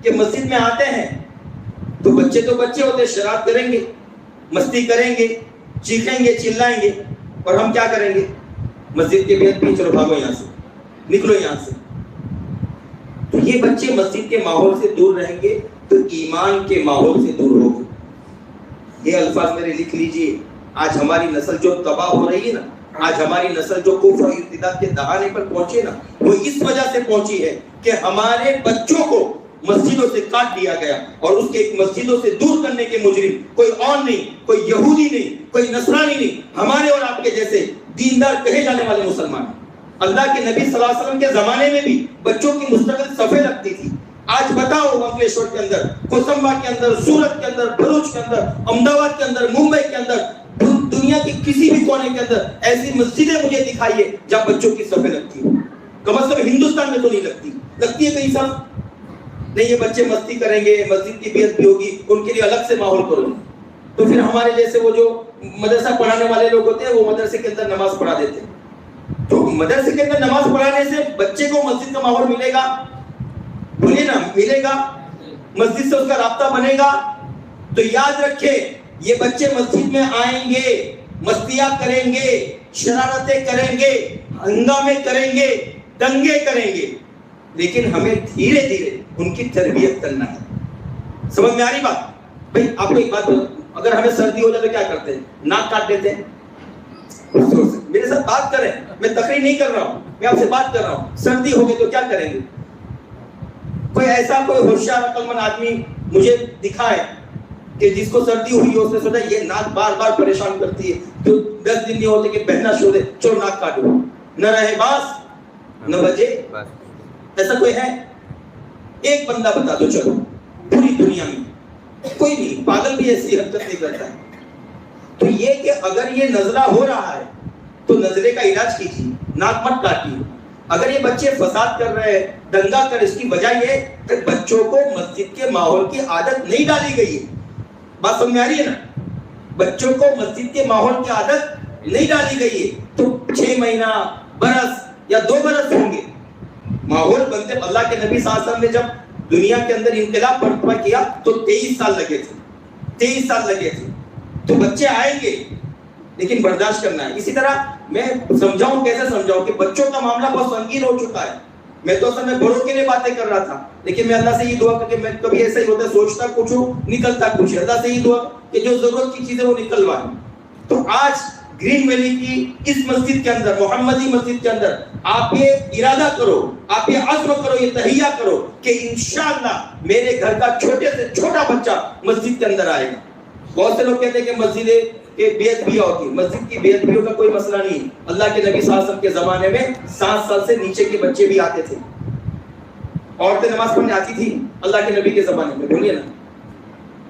کہ مسجد میں آتے ہیں تو بچے ہوتے ہیں، شرارت کریں گے، مستی کریں گے، چیخیں گے، چلائیں گے، اور ہم کیا کریں گے؟ مسجد کے بیت بھی چلو بھاگو یہاں سے، نکلو یہاں سے۔ تو یہ بچے مسجد کے ماحول سے دور رہیں گے تو ایمان کے ماحول سے دور ہوگے۔ یہ الفاظ میرے لکھ لیجئے۔ آج ہماری نسل جو تباہ ہو رہی ہے نا، آج ہماری نسل جو کفر و ارتداد کے دہانے پر پہنچے نا، وہ اس وجہ سے پہنچی ہے کہ ہمارے بچوں کو مسجدوں سے کاٹ دیا گیا، اور اس کے مسجدوں سے دور کرنے کے مجرم کوئی اور نہیں، کوئی یہودی نہیں، کوئی نصرانی نہیں، ہمارے اور آپ کے جیسے دیندار کہے جانے والے مسلمان۔ اللہ کے نبی صلی اللہ علیہ وسلم کے زمانے میں بھی بچوں کی مستقل صفیں لگتی تھی۔ آج بتاؤ انکلیشور کے اندر، کوسمبا کے اندر، سورت کے اندر، بھروچ کے اندر، احمدآباد کے اندر، ممبئی کے اندر، دنیا کے کسی بھی کونے کے اندر ایسی مسجدیں مجھے دکھائیے جہاں بچوں کی صفیں لگتی ہیں۔ کم از کم ہندوستان میں تو نہیں لگتی، لگتی ہے کہیں صف؟ نہیں، یہ بچے مستی کریں گے، مسجد کی بیعت بھی ہوگی، ان کے لیے الگ سے ماحول کرو۔ تو پھر ہمارے جیسے وہ جو مدرسہ پڑھانے والے لوگ ہوتے ہیں، وہ مدرسے کے اندر نماز پڑھا دیتے ہیں۔ تو مدرسے کے اندر نماز پڑھانے سے بچے کو مسجد کا ماحول ملے گا؟ بولیے نا، ملے گا؟ مسجد سے اس کا رابطہ بنے گا؟ تو یاد رکھے، یہ بچے مسجد میں آئیں گے، مستیاں کریں گے، شرارتیں کریں گے، ہنگامے کریں گے، دنگے کریں گے، لیکن ہمیں دھیرے دھیرے ان کی تربیت کرنا ہے۔ سمجھ میں آ رہی بات؟ بھائی آپ کو ایک بات بتاؤں، اگر ہمیں سردی ہو جائے تو کیا کرتے ہیں؟ ناک کاٹ دیتے ہیں۔ میرے ساتھ بات کریں، میں تقریر نہیں کر رہا ہوں، میں آپ سے بات کر رہا ہوں۔ سردی ہو گئی تو کیا کریں گے؟ کوئی ایسا کوئی ہوشیار عقل مند آدمی مجھے دکھائے کہ جس کو سردی ہوئی ہو، اس نے سوچا یہ ناک بار بار پریشان کرتی ہے، تو 10 دن نہیں ہوتے کہ بہنا شروع دے، چلو ناک کاٹو، نہ رہے باس نہ بجے۔ ایسا کوئی ہے؟ ایک بندہ بتا دو، چلو پوری دنیا میں کوئی نہیں، پاگل بھی ایسی حرکت نہیں کرتا ہے۔ تو یہ کہ اگر یہ نزلہ ہو رہا ہے تو نزلے کا علاج کیجیے، ناک مت کاٹیے۔ اگر یہ بچے فساد کر رہے ہیں، دنگا کر، اس کی وجہ یہ کہ بچوں کو مسجد کے ماحول کی عادت نہیں ڈالی گئی ہے۔ بات سمجھ میں آ رہی ہے نا؟ بچوں کو مسجد کے ماحول کی عادت نہیں ڈالی گئی ہے، تو 6 مہینہ، برس یا 2 برس ہوں گے ماحول بنتے۔ اللہ کے نبی صلی اللہ علیہ وسلم نے جب دنیا کے اندر انقلاب برپا کیا تو 23 سال لگے تھے، 23 سال لگے تھے۔ تو بچے آئیں گے لیکن برداشت کرنا ہے۔ اسی طرح میں سمجھاؤں، کیسے سمجھاؤں کہ بچوں کا معاملہ بہت سنگین ہو چکا ہے۔ میں تو اصل میں بڑوں کے لیے باتیں کر رہا تھا، لیکن میں اللہ سے یہ دعا کر کے، میں کبھی ایسا ہی ہوتا ہے سوچتا کچھ ہوں نکلتا کچھ، اللہ سے یہ دعا کہ جو ضرورت کی چیزیں وہ نکلوائیں۔ تو آج گرین ویلی کی اس مسجد کے اندر، محمدی مسجد کے اندر، آپ یہ ارادہ کرو، آپ یہ عزم کرو، یہ تہیہ کرو کہ انشاءاللہ میرے گھر کا چھوٹے سے چھوٹا بچہ مسجد کے اندر آئے گا۔ بہت سے لوگ کہتے ہیں کہ مسجد کے بیعت بھی ہوتی ہے، مسجد کی بیعت بھی کا کوئی مسئلہ نہیں۔ اللہ کے نبی صلی اللہ علیہ وسلم کے زمانے میں 7 سال سے نیچے کے بچے بھی آتے تھے، عورتیں نماز پڑھنے آتی تھی اللہ کے نبی کے زمانے میں۔ بولیے نا،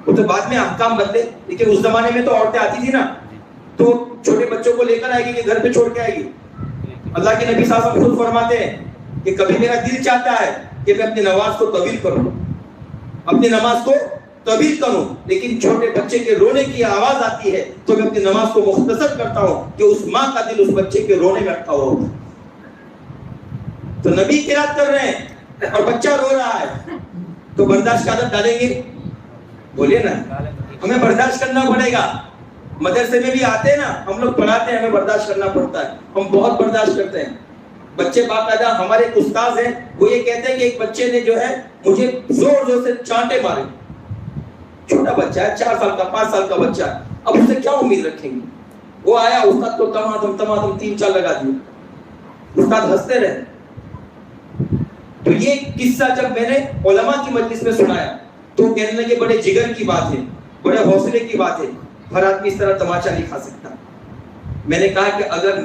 وہ تو بعد میں احکام بدلے، لیکن اس زمانے میں تو عورتیں آتی تھی نا، تو چھوٹے بچوں کو لے کر آئے گی کہ گھر پہ چھوڑ کے آئے گی؟ اللہ کے نبی صلی اللہ علیہ وسلم خود فرماتے ہیں کہ کبھی میرا دل چاہتا ہے کہ میں اپنی نماز کو طویل کروں، اپنی نماز کو طویل کروں، لیکن چھوٹے بچے کے رونے کی آواز آتی ہے تو میں اپنی نماز کو مختصر کرتا ہوں کہ اس ماں کا دل اس بچے کے رونے میں اٹکا ہوا ہوگا۔ تو نبی قرات کر رہے ہیں اور بچہ رو رہا ہے، تو برداشت کی عادت ڈالیں گے؟ بولیے نا، ہمیں برداشت کرنا پڑے گا۔ مدرسے میں بھی آتے ہیں نا، ہم لوگ پڑھاتے ہیں، ہمیں برداشت کرنا پڑتا ہے، ہم بہت برداشت کرتے ہیں۔ بچے باقاعدہ، ہمارے ایک استاذ ہیں، وہ یہ کہتے ہیں کہ ایک بچے نے جو ہے مجھے زور زور سے چانٹے مارے، چھوٹا بچہ ہے، 4 سال کا 5 سال کا بچہ ہے، اب اس سے کیا امید رکھیں گے؟ وہ آیا، استاد کو تمام 3-4 لگا دیے، استاد ہنستے رہے۔ تو یہ قصہ جب میں نے علماء کی مجلس میں سنایا تو کہنے لگے بڑے جگر کی بات ہے، بڑے حوصلے کی بات ہے، ہر آدمی اس طرح تماچا نہیں کھا سکتا۔ میں نے کہا کہ اگر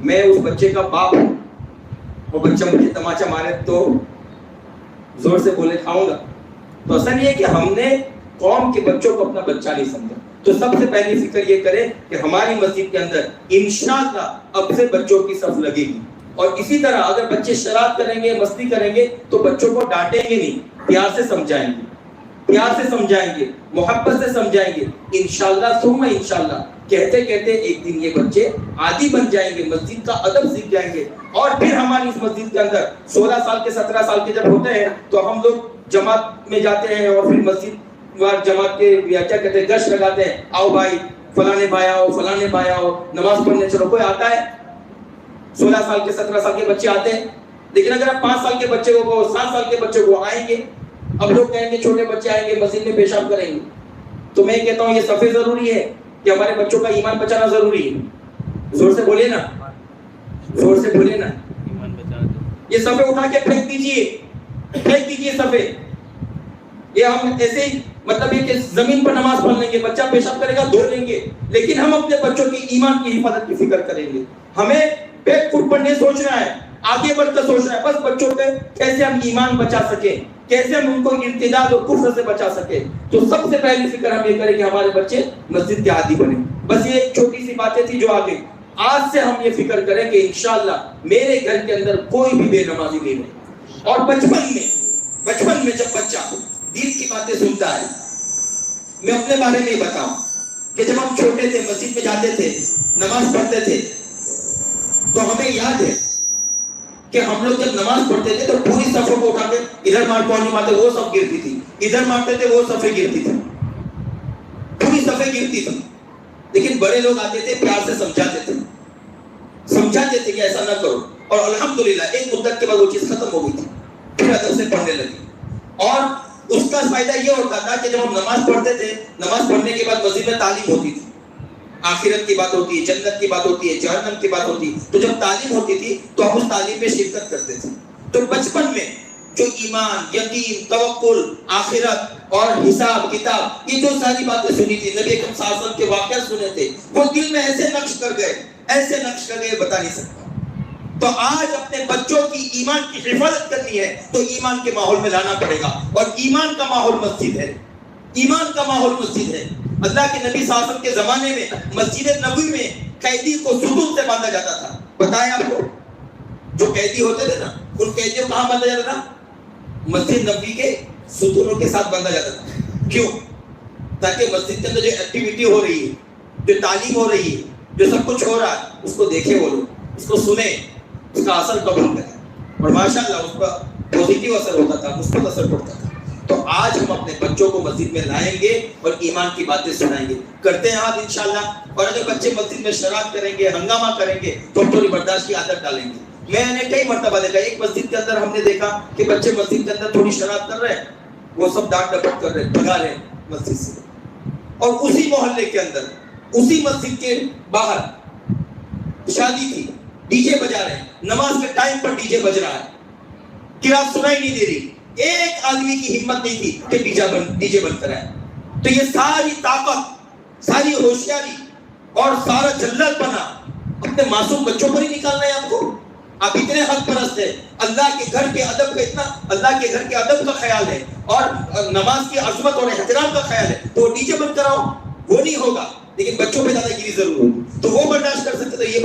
میں اس بچے کا باپ ہوں، وہ بچہ مجھے تماچا مارے تو زور سے بولے کھاؤں گا؟ تو اصل یہ کہ ہم نے قوم کے بچوں کو اپنا بچہ نہیں سمجھا۔ تو سب سے پہلی فکر یہ کریں کہ ہماری مسجد کے اندر انشاءاللہ اب سے بچوں کی صف لگے گی، اور اسی طرح اگر بچے شرارت کریں گے، مستی کریں گے تو بچوں کو ڈانٹیں گے نہیں، پیار سے سمجھائیں گے، پیار سے سمجھائیں گے، محبت سے سمجھائیں گے۔ انشاءاللہ ثم انشاءاللہ کہتے کہتے ایک دن یہ بچے عادی بن جائیں گے، مسجد کا ادب سیکھ جائیں گے، اور پھر ہماری اس مسجد کے اندر 16 سال کے 17 سال کے جب ہوتے ہیں تو ہم لوگ جماعت میں جاتے ہیں اور پھر مسجد وار جماعت کے کیا کہتے ہیں گشت لگاتے ہیں, آؤ بھائی فلانے بھائی آؤ, فلانے بھائی آؤ, نماز پڑھنے چلو. کوئی آتا ہے؟ 16 سال کے 17 سال کے بچے آتے ہیں. لیکن اگر آپ 5 سال کے بچے کو 7 سال کے بچے کو آئیں گے, اب لوگ کہیں گے چھوٹے بچے آئیں گے مسجد میں پیشاب کریں گے, تو میں کہتا ہوں یہ صفے ضروری ہے کہ ہمارے بچوں کا ایمان بچانا ضروری ہے. زور سے بولے نا, زور سے بولے نا. یہ صفے اٹھا کے پھینک دیجئے, پھینک دیجئے صفے. یہ ہم ایسے ہی مطلب یہ کہ زمین پر نماز پڑھ لیں گے, بچہ پیشاب کرے گا دھو لیں گے, لیکن ہم اپنے بچوں کی ایمان کی حفاظت کی فکر کریں گے. ہمیں بیک فٹ پر نہیں سوچنا ہے, آگے بڑھ کر سوچنا ہے. بس بچوں پہ کیسے ہم ایمان بچا سکیں, کیسے ہم ان کو ارتداد اور کفر سے بچا سکیں. تو سب سے پہلی فکر ہم یہ کریں کہ ہمارے بچے مسجد کے عادی بنیں. بس یہ ایک چھوٹی سی باتیں تھی جو آگے. آج سے ہم یہ فکر کریں کہ انشاءاللہ میرے گھر کے اندر کوئی بھی بے نمازی نہیں رہے. اور بچپن میں جب بچہ دین کی باتیں سنتا ہے, میں اپنے بارے میں بتاؤں کہ جب ہم چھوٹے تھے مسجد میں جاتے تھے نماز پڑھتے تھے تو ہمیں یاد ہے کہ ہم لوگ جب نماز پڑھتے تھے تو پوری صفوں کو اٹھا کے ادھر مار پانی مارتے وہ سب گرتی تھی, ادھر مارتے تھے وہ صفیں گرتی تھی, پوری صفیں گرتی تھی. لیکن بڑے لوگ آتے تھے پیار سے سمجھاتے تھے کہ ایسا نہ کرو, اور الحمدللہ ایک مدت کے بعد وہ چیز ختم ہو گئی تھی, پھر ادب سے پڑھنے لگی. اور اس کا فائدہ یہ ہوتا تھا کہ جب ہم نماز پڑھتے تھے, نماز پڑھنے کے بعد مسجد میں تعلیم ہوتی تھی, آخرت کی بات ہوتی ہے, جنت کی بات ہوتی ہے, جہنم کی بات ہوتی ہے. تو جب تعلیم ہوتی تھی تو ہم اس تعلیم میں شرکت کرتے تھے. تو بچپن میں جو ایمان, یقین, توکل, آخرت اور حساب کتاب, یہ جو ساری باتیں سنی تھی, نبی اکرم صلی اللہ علیہ وسلم کے واقعات سنے تھے, وہ دل میں ایسے نقش کر گئے بتا نہیں سکتا. تو آج اپنے بچوں کی ایمان کی حفاظت کرنی ہے تو ایمان کے ماحول میں لانا پڑے گا. اور ایمان کا ماحول مسجد ہے, ایمان کا ماحول مسجد ہے. اللہ کے نبی صلی اللہ علیہ وسلم کے زمانے میں مسجد نبوی میں قیدی کو ستون سے باندھا جاتا تھا. بتائیں آپ کو, جو قیدی ہوتے تھے نا, ان قیدیوں کہاں باندھا جاتا تھا؟ مسجد نبوی کے ستونوں کے ساتھ باندھا جاتا تھا. کیوں؟ تاکہ مسجد کے اندر جو ایکٹیویٹی ہو رہی ہے, جو تعلیم ہو رہی ہے, جو سب کچھ ہو رہا ہے, اس کو دیکھے وہ لوگ, اس کو سنیں, اس کا اثر قبول کریں. اور ماشاءاللہ اس کا پوزیٹیو اثر ہوتا تھا, مثبت اثر پڑتا تھا. تو آج ہم اپنے بچوں کو مسجد میں لائیں گے اور ایمان کی باتیں سنائیں گے. کرتے ہیں آج انشاءاللہ. اور اگر بچے مسجد میں شرارت کریں گے, ہنگامہ کریں گے, تو ہم تھوڑی برداشت کی عادت ڈالیں گے. میں نے کئی مرتبہ دیکھا, ایک مسجد کے اندر ہم نے دیکھا کہ بچے مسجد کے اندر تھوڑی شرارت کر رہے ہیں, وہ سب ڈانٹ ڈپٹ کر رہے ہیں, بھگا رہے ہیں مسجد سے. اور اسی محلے کے اندر, اسی مسجد کے باہر شادی تھی, ڈی جے بجا رہے ہیں, نماز کے ٹائم پر ڈی جے بج رہا ہے, قرات سنائی نہیں دے رہی. ایک آدمی کی ہمت نہیں تھی کہ ڈی جے بند کرائے. تو یہ ساری طاقت, ساری ہوشیاری اور سارا جلت بنا اپنے معصوم بچوں پر ہی نکالنا ہے آپ کو. آپ اتنے حق پرست ہیں, اللہ کے گھر کے ادب کا اتنا, اللہ کے گھر کے ادب کا خیال ہے اور نماز کی عظمت اور احترام کا خیال ہے, تو ڈی جے بند کراؤ, وہ نہیں ہوگا. لیکن بچوں پہ دادا گیری ضرور ہوگی, تو وہ برداشت کر سکتے تو یہ